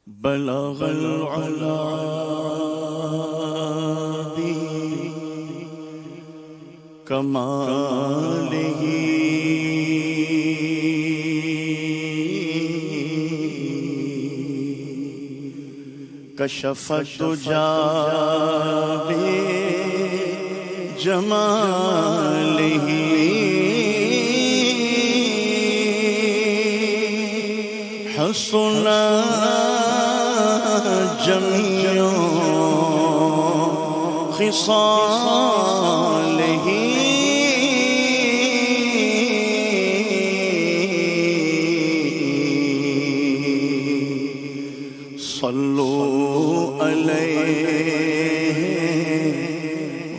بلغ العلا بکمالہ کشف الدجا بجمالہ حسن جمیع خصالہ صلوا علیہ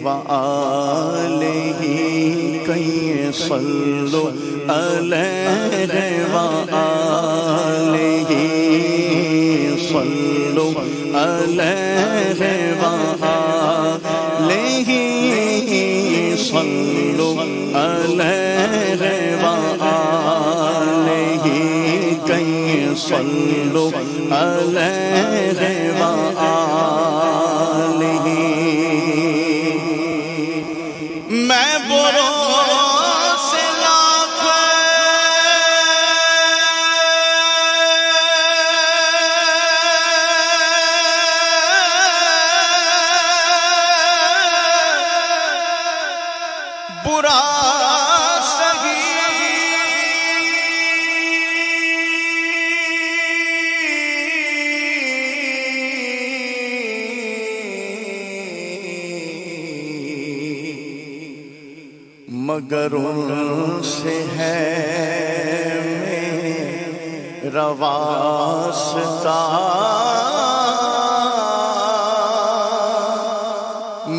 وآلہ کئی صلوا علیہ وآلہ صلوا علیہ وآلہ صلوا علیہ وآلہ کئی صلوا علیہ وآلہ میں بروں سے لاکھ برا مگر ان سے ہے میرا واسطہ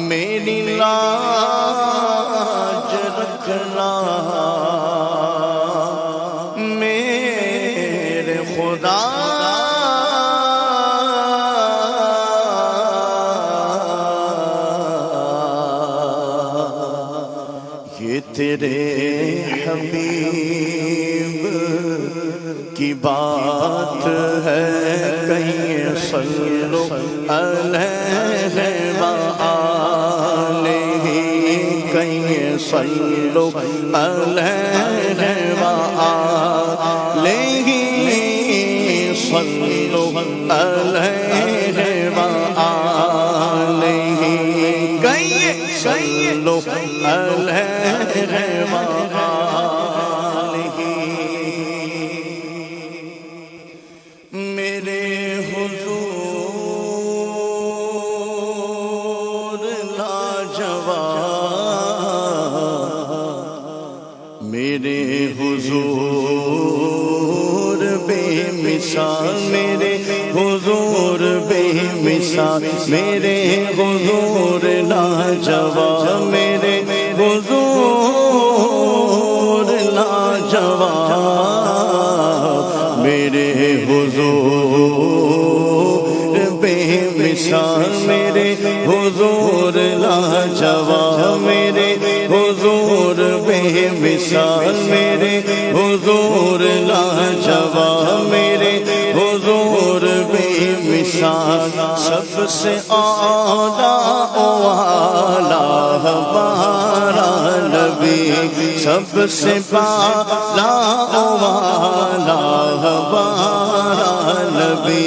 میری لاج رکھنا میرے خدا یہ تیرے حبیب کی بات ہے کہیں صلو علیہ وآلہ کہیں صلو علیہ وآلہ صلو علیہ وآلہ کہیں صلو علیہ وآلہ میرے حضور لاجواب میرے حضور بے مثال میرے حضور بے مثال میرے حضور لاجواب میرے حضور لاجواب میرے حضور بے مثال میرے حضور لاجواب میرے حضور بے مثال میرے حضور لاجواب میرے حضور بے مثال سب سے اعلیٰ والا ہمارا نبی سب سے اعلیٰ والا ہمارا نبی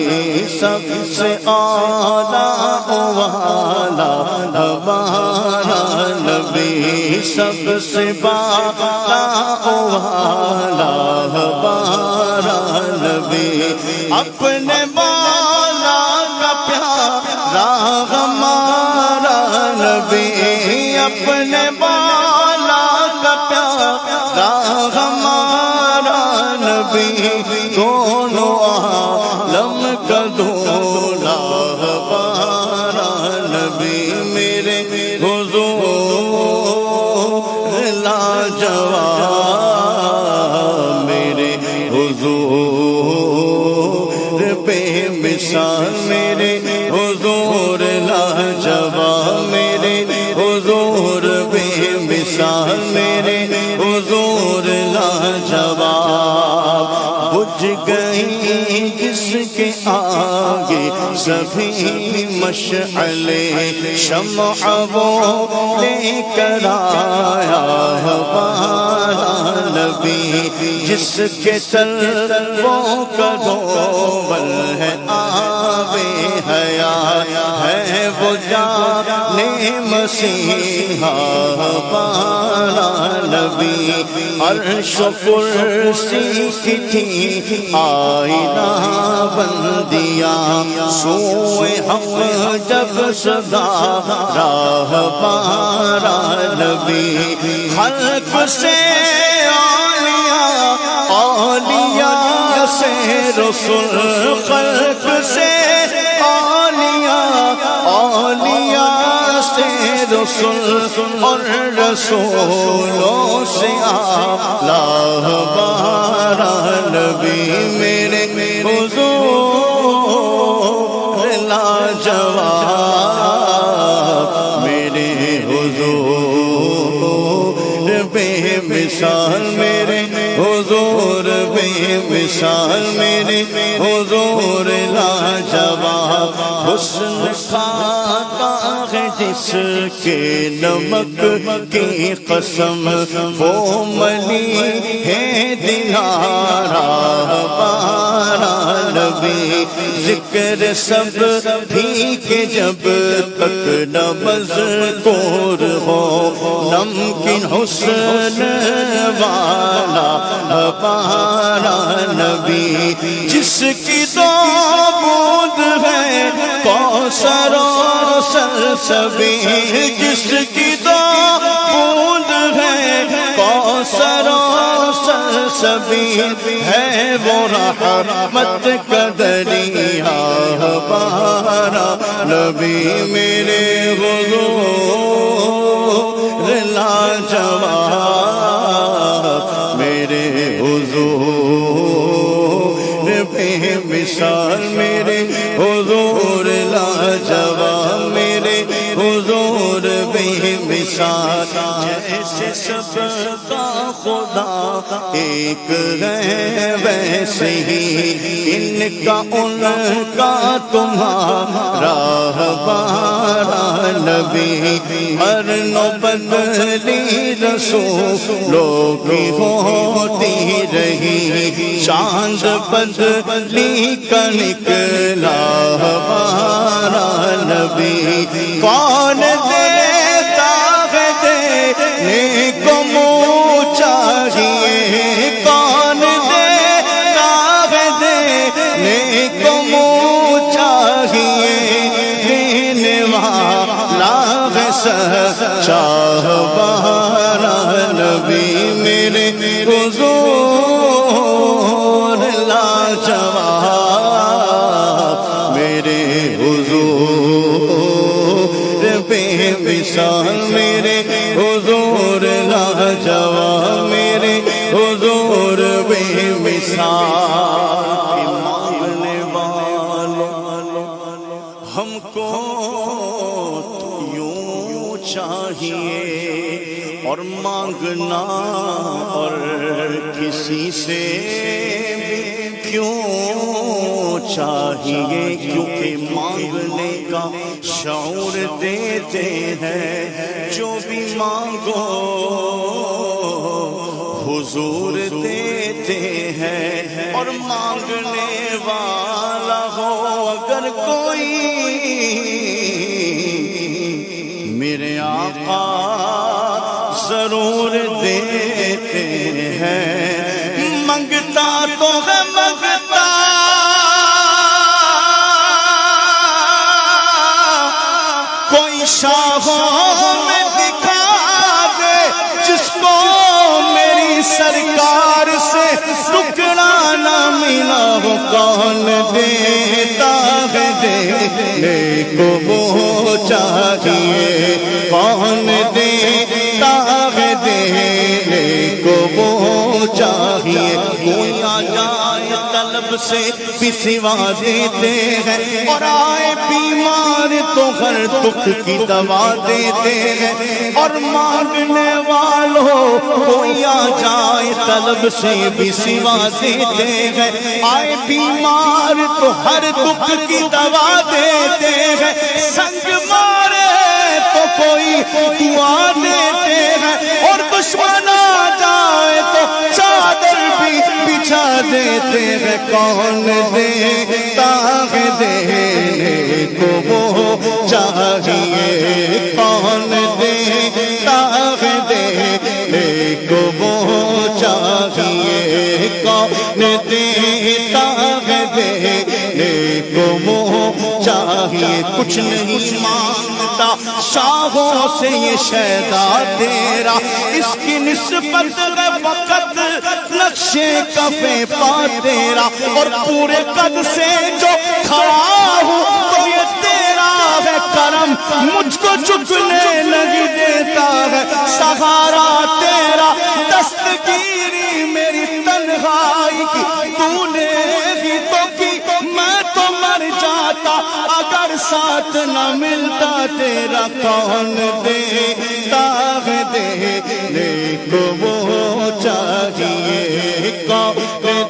سب سے اعلیٰ والا ہمارا نبی سب سے اعلیٰ والا ہمارا نبی اپنے بالا کا پیارا ہمارا نبی اپنے بالا کا پیارا ہمارا نبی دونوں عالم کا دولا ہمارا نبی میرے حضور لاجواب میرے حضور بے مثال میرے حضور لاجواب میرے حضور بے مثال میرے حضور لاجواب بجھ گئی جس کے آگے سبھی مشعلے شمع وہ لے کر آیا ہمارا نبی، جس کے طلبوں کا دوبل ہے آبِ حیات، ہے وہ جانے مسیحا ہمارا نبی۔ عرش و کرسی کی تھی آئینہ بندیاں، سوئے حق جب صدا راہ ہمارا نبی۔ خلق سے اولیاء سے رسول، خلق سے اولیاء سے رسول، اور رسولوں سے اعلیٰ ہمارا نبی۔ میرے حضور لاجواب، میرے حضور بے مثال، میرے حضور بے مثال، میرے حضور لاجواب۔ حسن کھاتا ہے جس کے نمک کی قسم، وہ ملی ہے دلارا ہمارا نبی۔ ذکر سب بھی کہ جب تک نہ مذکور ہو، نمکن حسن والا ہمارا نبی، جس کی دو بوند ہے کوثر و سلسبیل، جس کی دو بوند ہے کوثر و سلسبیل، ہے وہ رحمت کا دریا ہمارا نبی۔ میرے حضور لاجواب، میرے حضور بے مثال، میرے حضور لاجواب، میرے حضور بے مثال۔ جیسے سب کا خدا ایک ہے ویسے ہی ان کا ان کا تمہارا ہمارا نبی۔ ہر نو بدلی رسولوں کی ہوتی رہی، چاند بدلی کا نکلا ہمارا نبی۔ کون دیتا ہے دینے کو منہ چاہیے، کون دیتا ہے دینے کو منہ چاہیے، دینے والا ہے سچا ہمارا نبی۔ میرے حضور لاجواب، میرے حضور بے مثال، میرے حضور لاجواب، میرے حضور بے مثال۔ مانگنے والوں ہم کو یوں چاہیے، اور مانگنا اور کسی سے کیوں چاہیے، کیونکہ مانگنے کا شعور دیتے ہیں، جو بھی مانگو حضور دیتے ہیں۔ اور مانگنے والا ہو اگر کوئی، میرے آقا ضرور دیتے ہیں۔ منگتا تو ہے منگتا، کوئی شاہوں میں دکھا دے، جس کو میری سرکار سے ٹکڑا نہ ملا، وہ کون دیتا ہے دینے کو وہ چاہیے، کون دیتا ہے دینے کو وہ چاہیے۔ کوئی آ جائے طلب سے بھی سوا دیتے ہیں، اور آئے بیمار تو ہر دکھ کی دوا دیتے ہیں، اور مانگنے والوں کوئی آ جائے طلب سے بھی سوا دیتے ہیں، آئے بیمار تو ہر دکھ کی دوا دیتے ہیں، سنگ مارے تو کوئی دعا دیتے ہیں، اور دشمن آ جائے تو چادر بھی بچھا دیتے ہیں۔ کون دیتا ہے دینے کو وہ چاہیے، کون دیتا ہے دینے کو وہ چاہیے، کون دیتا ہے دینے کو وہ چاہیے۔ کچھ نہیں مانگتا شاہوں سے یہ شیدا تیرا، اس کی نسبت ہے فقط نقشے کفے پا تیرا، اور پورے قد سے جو کھڑا ہوں تو یہ تیرا ہے کرم، مجھ کو جھکنے نہیں دیتا ہے سہارا تیرا، دستگیری میری تنہائی کی تو نے ہی تو کی، میں تو مر جاتا اگر ساتھ نہ ملتا تیرا۔ کون دیتا ہے دینے کو وہ چاہیے، کون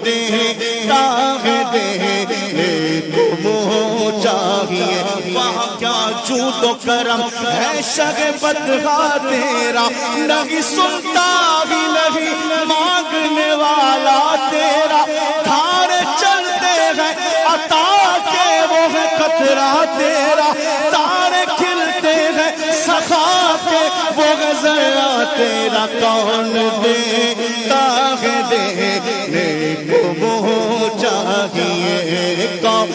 دیتا ہے دینے کو وہ چاہیے۔ وہاں کیا جود و کرم ہے شہ بدغا تیرا، نہیں سنتا بھی نہیں مانگنے والا تیرا، دھارے چلتے ہیں عطا کے وہ ہے قطرہ تیرا، تارے کھلتے ہیں سخا کے وہ ہے ذرہ تیرا۔ کون دیتا ہے دینے کو وہ چاہیے، کون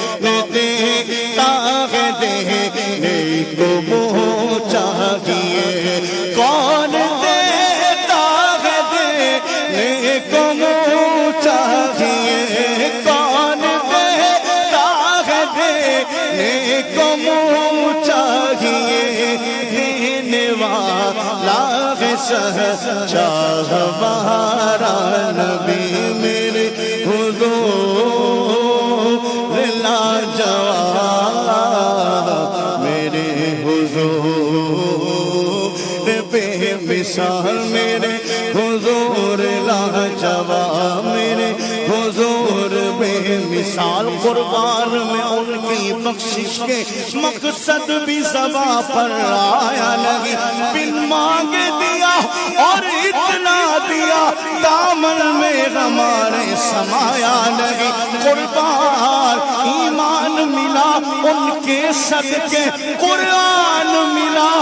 دیتا ہے دینے کو وہ چاہیے، کون دیتا ہے دینے کو وہ چاہیے، کون دیتا ہے دینے کو وہ چاہیے، دینے والا ہے سچا ہمارا نبی میرے حضور لاجواب، میرے حضور بے مثال، میرے حضور لاجواب، میرے حضور بے مثال۔ قربان میں ان کی بخشش کے مقصد بھی زباں پر آیا نہیں، بن مانگے دیا اور اتنا دیا، دامن میں ہمارے سمایا نہیں۔ قربان ایمان ملا ان کے صدقے، قرآن ملا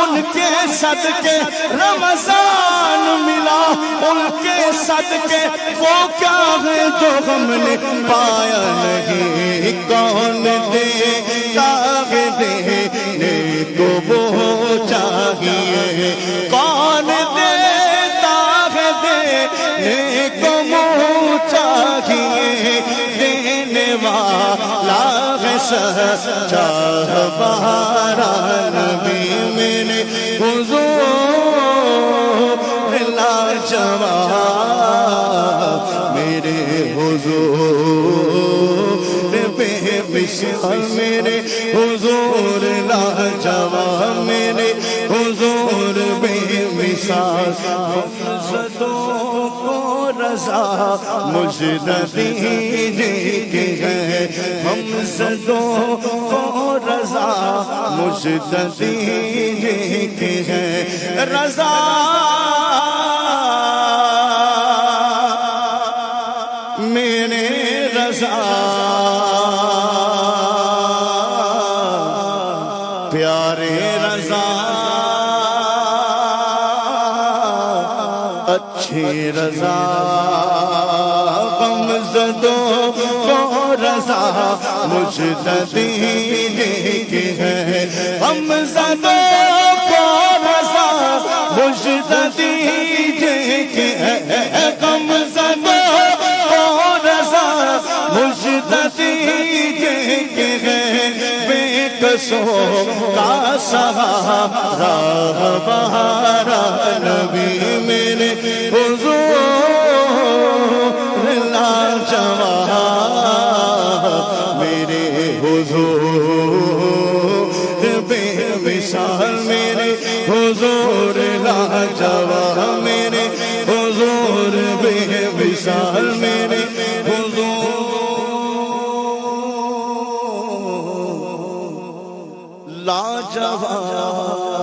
ان کے صدقے، رمضان ملا ان کے صدقے، وہ کیا ہے جو ہم نے پایا نہیں۔ کون دیتا ہے دینے کو وہ چاہیے، کون دیتا ہے دینے کو وہ چاہیے، دینے والا ہے سچا ہمارا نبی میرے حضور لاجواب، میرے حضور بے مثال، میرے حضور لاجواب، میرے حضور بے مثال۔ زدوں کو رضا مجھ دیجیے ہے، ہم زدوں کو رضا مجھ دیجیے ہے، رضا میرے رضا پیارے رضا، اچھی رضا، غم زدوں کو رضا مجھ دیجیے ہے، غم زدوں کو رضا مجھ دیجیے ہے، غم زدوں کو رضا مجھ دیجیے ہے، بے قصوں کا سہارا ہمارا نبی میرے حضور لاجواب، حضور بے مثال میرے حضور لاجواب میرے حضور بے مثال میرے حضور لاجواب